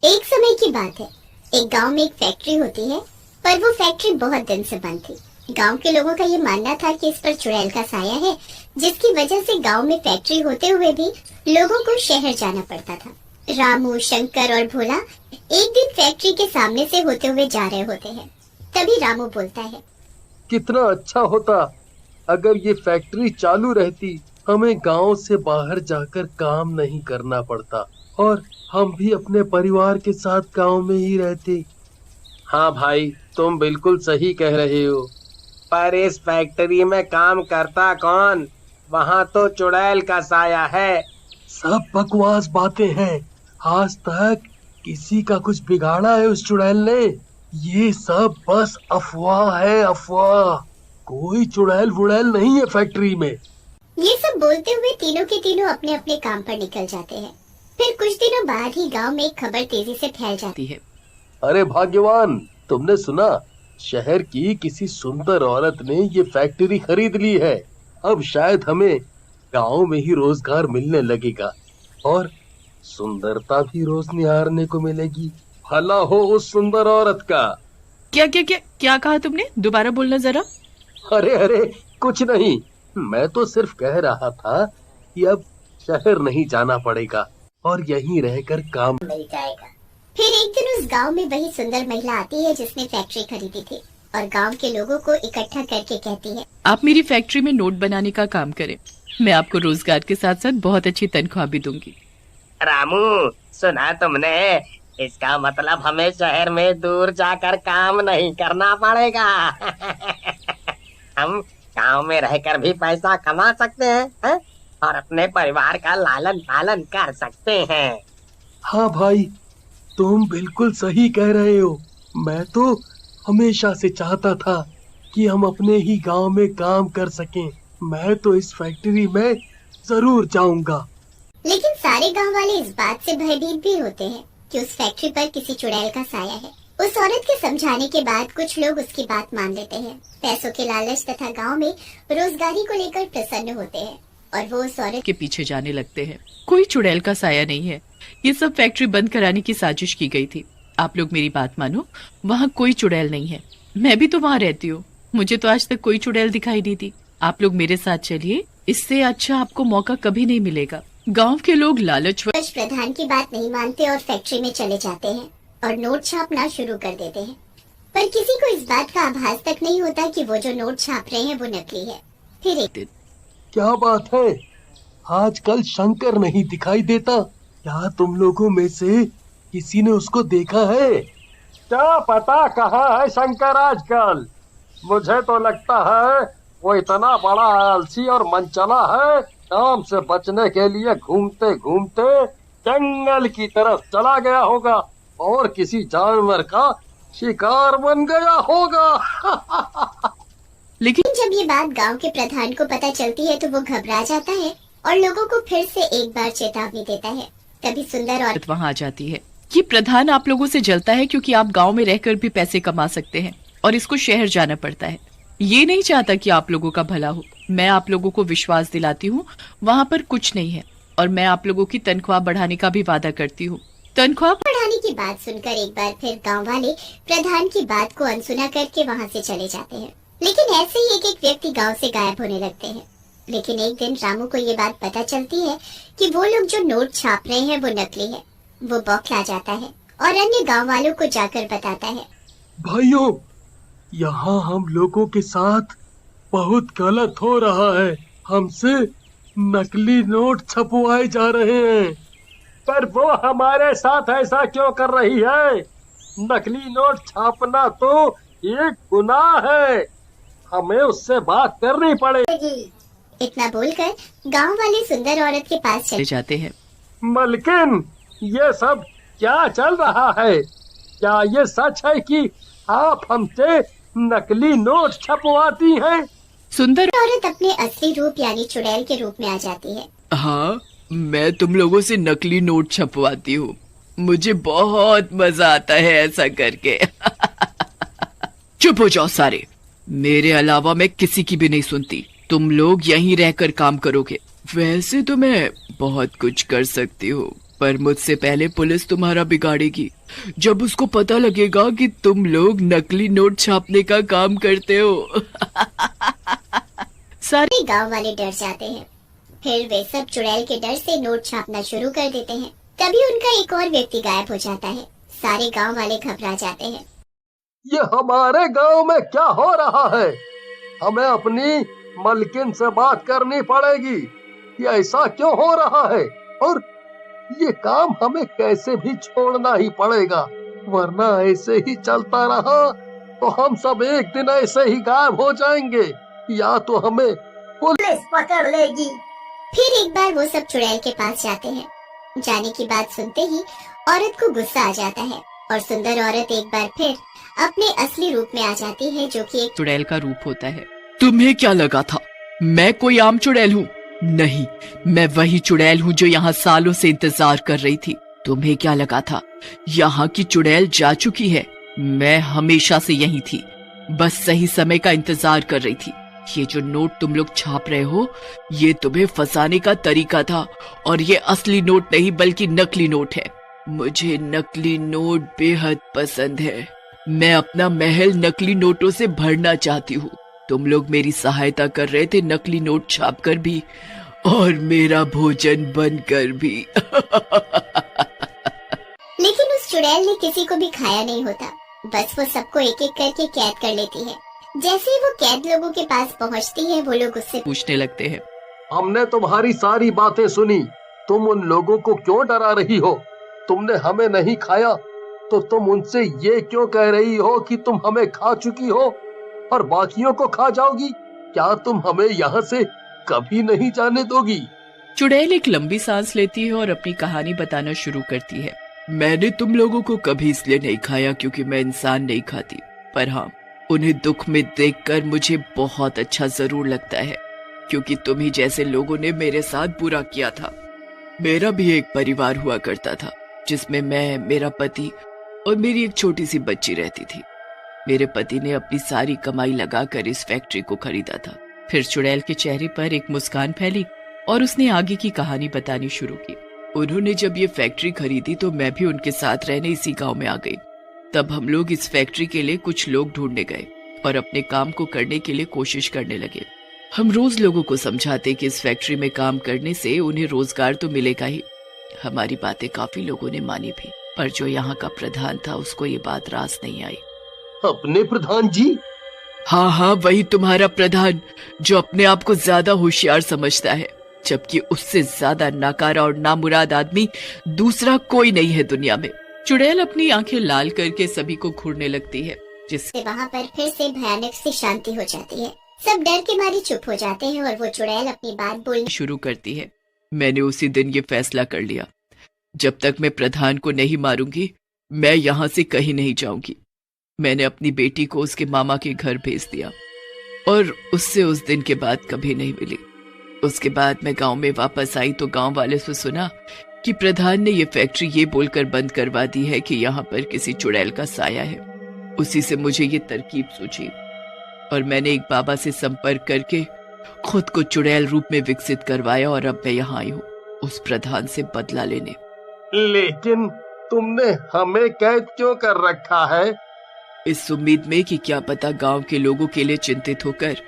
एक समय की बात है, एक गांव में एक फैक्ट्री होती है, पर वो फैक्ट्री बहुत दिन से बंद थी। गांव के लोगों का ये मानना था कि इस पर चुड़ैल का साया है, जिसकी वजह से गांव में फैक्ट्री होते हुए भी लोगों को शहर जाना पड़ता था। रामू, शंकर और भोला एक दिन फैक्ट्री के सामने से होते हुए जा रहे होते हैं। तभी रामू बोलता है, कितना अच्छा होता अगर ये फैक्ट्री चालू रहती, हमें गांव से बाहर जाकर काम नहीं करना पड़ता और हम भी अपने परिवार के साथ गांव में ही रहते। हाँ भाई, तुम बिल्कुल सही कह रहे हो। पर इस फैक्ट्री में काम करता कौन? वहाँ तो चुड़ैल का साया है। सब बकवास बातें हैं। आज तक किसी का कुछ बिगाड़ा है उस चुड़ैल ने? ये सब बस अफवाह है, अफवाह। कोई चुड़ैल वुड़ैल नहीं है फैक्ट्री में। ये सब बोलते हुए तीनों के तीनों अपने अपने काम पर निकल जाते हैं। फिर कुछ दिनों बाद ही गांव में एक खबर तेजी से फैल जाती है। अरे भाग्यवान, तुमने सुना? शहर की किसी सुंदर औरत ने ये फैक्ट्री खरीद ली है। अब शायद हमें गांव में ही रोजगार मिलने लगेगा और सुंदरता भी रोज निहारने को मिलेगी। भला हो उस सुंदर औरत का। क्या क्या क्या क्या कहा तुमने? दोबारा बोलना जरा। अरे अरे, कुछ नहीं। मैं तो सिर्फ कह रहा था कि अब शहर नहीं जाना पड़ेगा और यहीं रहकर काम मिल जाएगा। फिर एक दिन उस गांव में वही सुंदर महिला आती है जिसने फैक्ट्री खरीदी थी और गांव के लोगों को इकट्ठा करके कहती है, आप मेरी फैक्ट्री में नोट बनाने का काम करें। मैं आपको रोजगार के साथ साथ बहुत अच्छी तनख्वाह भी दूंगी। रामू, सुना तुमने? इसका मतलब हमें शहर में दूर जाकर काम नहीं करना पड़ेगा। हम गांव में रहकर भी पैसा कमा सकते हैं और अपने परिवार का लालन पालन कर सकते हैं। हाँ भाई, तुम बिल्कुल सही कह रहे हो। मैं तो हमेशा से चाहता था कि हम अपने ही गांव में काम कर सकें। मैं तो इस फैक्ट्री में जरूर जाऊंगा। लेकिन सारे गांव वाले इस बात से भयभीत भी होते हैं कि उस फैक्ट्री पर किसी चुड़ैल का साया है। उस औरत के समझाने के बाद कुछ लोग उसकी बात मान लेते हैं। पैसों के लालच तथा गांव में रोजगारी को लेकर प्रसन्न होते हैं और वो उस औरत के पीछे जाने लगते हैं। कोई चुड़ैल का साया नहीं है। ये सब फैक्ट्री बंद कराने की साजिश की गई थी। आप लोग मेरी बात मानो, वहाँ कोई चुड़ैल नहीं है। मैं भी तो वहाँ रहती हूँ। मुझे तो आज तक कोई चुड़ैल दिखाई नहीं दी। आप लोग मेरे साथ चलिए, इससे अच्छा आपको मौका कभी नहीं मिलेगा। गांव के लोग लालचवश प्रधान की बात नहीं मानते और फैक्ट्री में चले जाते हैं और नोट छापना शुरू कर देते हैं। पर किसी को इस बात का आभास तक नहीं होता कि वो जो नोट छाप रहे हैं वो नकली है। फिर एक दिन, क्या बात है, आजकल शंकर नहीं दिखाई देता? क्या तुम लोगों में से किसी ने उसको देखा है? क्या पता कहाँ है शंकर आजकल। मुझे तो लगता है वो इतना बड़ा आलसी और मनचला है, काम से बचने के लिए घूमते घूमते जंगल की तरफ चला गया होगा और किसी जानवर का शिकार बन गया होगा। लेकिन जब ये बात गांव के प्रधान को पता चलती है तो वो घबरा जाता है और लोगों को फिर से एक बार चेतावनी देता है। तभी सुंदर औरत वहाँ आ जाती है। ये प्रधान आप लोगों से जलता है क्योंकि आप गांव में रहकर भी पैसे कमा सकते हैं और इसको शहर जाना पड़ता है। ये नहीं चाहता कि आप लोगों का भला हो। मैं आप लोगों को विश्वास दिलाती हूँ, वहाँ पर कुछ नहीं है और मैं आप लोगों की तनख्वाह बढ़ाने का भी वादा करती हूँ। तनख्वाह बढ़ाने की बात सुनकर एक बार फिर गांव वाले प्रधान की बात को अनसुना करके वहाँ से चले जाते हैं। लेकिन ऐसे ही एक एक व्यक्ति गांव से गायब होने लगते हैं। लेकिन एक दिन रामू को ये बात पता चलती है कि वो लोग जो नोट छाप रहे हैं वो नकली है। वो बौखला जाता है और अन्य गांव वालों को जाकर बताता है, भाइयों, यहाँ हम लोगों के साथ बहुत गलत हो रहा है। हमसे नकली नोट छपवाए जा रहे हैं। पर वो हमारे साथ ऐसा क्यों कर रही है? नकली नोट छापना तो एक गुनाह है, हमें उससे बात करनी पड़ेगी। इतना बोलकर गांव वाले सुंदर औरत के पास चले जाते हैं। मलकिन, ये सब क्या चल रहा है? क्या ये सच है कि आप हमसे नकली नोट छपवाती हैं? सुंदर औरत अपने असली रूप यानी चुड़ैल के रूप में आ जाती है। हाँ, मैं तुम लोगों से नकली नोट छपवाती हूँ। मुझे बहुत मजा आता है ऐसा करके। चुप हो जाओ सारे, मेरे अलावा मैं किसी की भी नहीं सुनती। तुम लोग यहीं रहकर काम करोगे। वैसे तो मैं बहुत कुछ कर सकती हूँ। पर मुझसे पहले पुलिस तुम्हारा बिगाड़ेगी जब उसको पता लगेगा कि तुम लोग नकली नोट छापने का काम करते हो। सारे गांव वाले डर जाते हैं। फिर वे सब चुड़ैल के डर से नोट छापना शुरू कर देते हैं। तभी उनका एक और व्यक्ति गायब हो जाता है। सारे गांव वाले घबरा जाते हैं। ये हमारे गांव में क्या हो रहा है? हमें अपनी मलकिन से बात करनी पड़ेगी। ये ऐसा क्यों हो रहा है? और ये काम हमें कैसे भी छोड़ना ही पड़ेगा, वरना ऐसे ही चलता रहा तो हम सब एक दिन ऐसे ही गायब हो जाएंगे, या तो हमें पुलिस पकड़ लेगी। फिर एक बार वो सब चुड़ैल के पास जाते हैं। जाने की बात सुनते ही औरत को गुस्सा आ जाता है और सुंदर औरत एक बार फिर अपने असली रूप में आ जाती है, जो कि एक चुड़ैल का रूप होता है। तुम्हें क्या लगा था मैं कोई आम चुड़ैल हूँ? नहीं, मैं वही चुड़ैल हूँ जो यहाँ सालों से इंतजार कर रही थी। तुम्हें क्या लगा था यहाँ की चुड़ैल जा चुकी है? मैं हमेशा से यही थी, बस सही समय का इंतजार कर रही थी। ये जो नोट तुम लोग छाप रहे हो, ये तुम्हें फंसाने का तरीका था, और ये असली नोट नहीं बल्कि नकली नोट है। मुझे नकली नोट बेहद पसंद है। मैं अपना महल नकली नोटों से भरना चाहती हूँ। तुम लोग मेरी सहायता कर रहे थे नकली नोट छापकर भी, और मेरा भोजन बनकर भी। लेकिन उस चुड़ैल ने किसी को भी खाया नहीं होता। बस वो सबको एक एक करके कैद कर लेती है। जैसे ही वो कैद लोगों के पास पहुंचती है, वो लोग उससे पूछने लगते हैं, हमने तुम्हारी सारी बातें सुनी, तुम उन लोगों को क्यों डरा रही हो? तुमने हमें नहीं खाया तो तुम उनसे ये क्यों कह रही हो कि तुम हमें खा चुकी हो और बाकियों को खा जाओगी? क्या तुम हमें यहाँ से कभी नहीं जाने दोगी? चुड़ैल एक लंबी सांस लेती है और अपनी कहानी बताना शुरू करती है। मैंने तुम लोगों को कभी इसलिए नहीं खाया क्योंकि मैं इंसान नहीं खाती, पर हाँ, उन्हें दुख में देखकर मुझे बहुत अच्छा जरूर लगता है, क्योंकि तुम ही जैसे लोगों ने मेरे साथ बुरा किया था। मेरा भी एक परिवार हुआ करता था, जिसमें मैं, मेरा पति और मेरी एक छोटी सी बच्ची रहती थी। मेरे पति ने अपनी सारी कमाई लगाकर इस फैक्ट्री को खरीदा था। फिर चुड़ैल के चेहरे पर एक मुस्कान फैली और उसने आगे की कहानी बतानी शुरू की। उन्होंने जब ये फैक्ट्री खरीदी तो मैं भी उनके साथ रहने इसी गांव में आ गई। तब हम लोग इस फैक्ट्री के लिए कुछ लोग ढूंढने गए और अपने काम को करने के लिए कोशिश करने लगे। हम रोज लोगों को समझाते कि इस फैक्ट्री में काम करने से उन्हें रोजगार तो मिलेगा ही। हमारी बातें काफी लोगों ने मानी भी, पर जो यहाँ का प्रधान था उसको ये बात रास नहीं आई। अपने प्रधान जी? हाँ, वही तुम्हारा प्रधान, जो अपने आप को ज्यादा होशियार समझता है, जबकि उससे ज्यादा नाकारा और नामुराद आदमी दूसरा कोई नहीं है दुनिया में। चुड़ैल अपनी आंखें लाल करके सभी को घूरने लगती है, जिससे वहाँ पर फिर से भयानक सी शांति हो जाती है। सब डर के मारे चुप हो जाते हैं और वो चुड़ैल अपनी बात बोलनी शुरू करती है। मैंने उसी दिन ये फैसला कर लिया, जब तक मैं प्रधान को नहीं मारूंगी मैं यहाँ से कहीं नहीं जाऊंगी। मैंने अपनी बेटी को उसके मामा के घर भेज दिया और उससे उस दिन के बाद कभी नहीं मिली। उसके बाद मैं गांव में वापस आई तो गांव वाले से सुना कि प्रधान ने ये फैक्ट्री ये बोलकर बंद करवा दी है कि यहाँ पर किसी चुड़ैल का साया है। उसी से मुझे ये तरकीब सूझी और मैंने एक बाबा से संपर्क करके खुद को चुड़ैल रूप में विकसित करवाया और अब मैं यहाँ आई हूँ उस प्रधान से बदला लेने। लेकिन तुमने हमें कैद क्यों कर रखा है? इस उम्मीद में कि क्या पता गांव के लोगों के लिए चिंतित होकर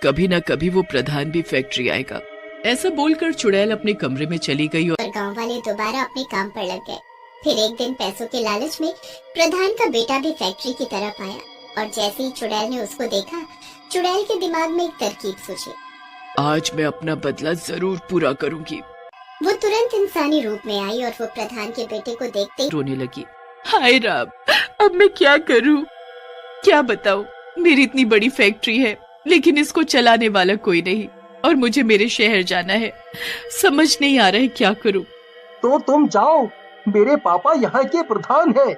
कभी न कभी वो प्रधान भी फैक्ट्री आएगा। ऐसा बोलकर चुड़ैल अपने कमरे में चली गई और गांव वाले दोबारा अपने काम पर लग गए। फिर एक दिन पैसों के लालच में प्रधान का बेटा भी फैक्ट्री की तरफ आया और जैसे ही चुड़ैल ने उसको देखा, चुड़ैल के दिमाग में एक तरकीब सूझी। आज मैं अपना बदला जरूर पूरा करूंगी। वो तुरंत इंसानी रूप में आई और वो प्रधान के बेटे को देखते ही रोने लगी। हाय राम, अब मैं क्या करूं? क्या बताऊं? मेरी इतनी बड़ी फैक्ट्री है लेकिन इसको चलाने वाला कोई नहीं और मुझे मेरे शहर जाना है। समझ नहीं आ रहा है क्या करूं। तो तुम जाओ, मेरे पापा यहाँ के प्रधान हैं।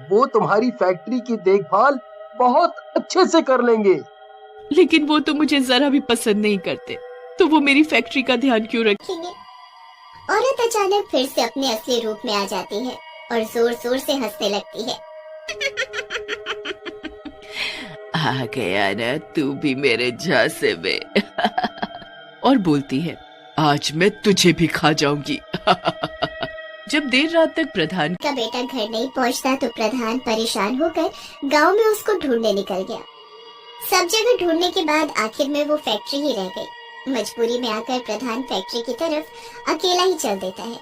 वो तुम्हारी फैक्ट्री की देखभाल बहुत अच्छे से कर लेंगे। लेकिन वो तो मुझे जरा भी पसंद नहीं करते, तो वो मेरी फैक्ट्री का ध्यान क्यों रखेंगे? औरत अचानक फिर से अपने असली रूप में आ जाती है और जोर जोर से हंसने लगती है। आ गया ना तू भी मेरे झांसे में। और बोलती है, आज मैं तुझे भी खा जाऊंगी। जब देर रात तक प्रधान का बेटा घर नहीं पहुंचता तो प्रधान परेशान होकर गांव में उसको ढूंढने निकल गया। सब जगह ढूंढने के बाद आखिर में वो फैक्ट्री ही रह गई। मजबूरी में आकर प्रधान फैक्ट्री की तरफ अकेला ही चल देता है।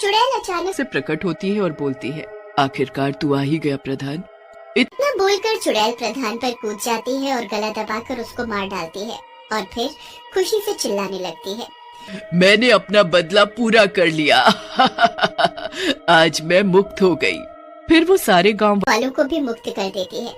चुड़ैल अचानक से प्रकट होती है और बोलती है, आखिरकार तू आ ही गया प्रधान। इतना बोलकर चुड़ैल प्रधान पर कूद जाती है और गला दबाकर उसको मार डालती है और फिर खुशी से चिल्लाने लगती है, मैंने अपना बदला पूरा कर लिया। आज मैं मुक्त हो गई। फिर वो सारे गांव वालों को भी मुक्त कर देती है।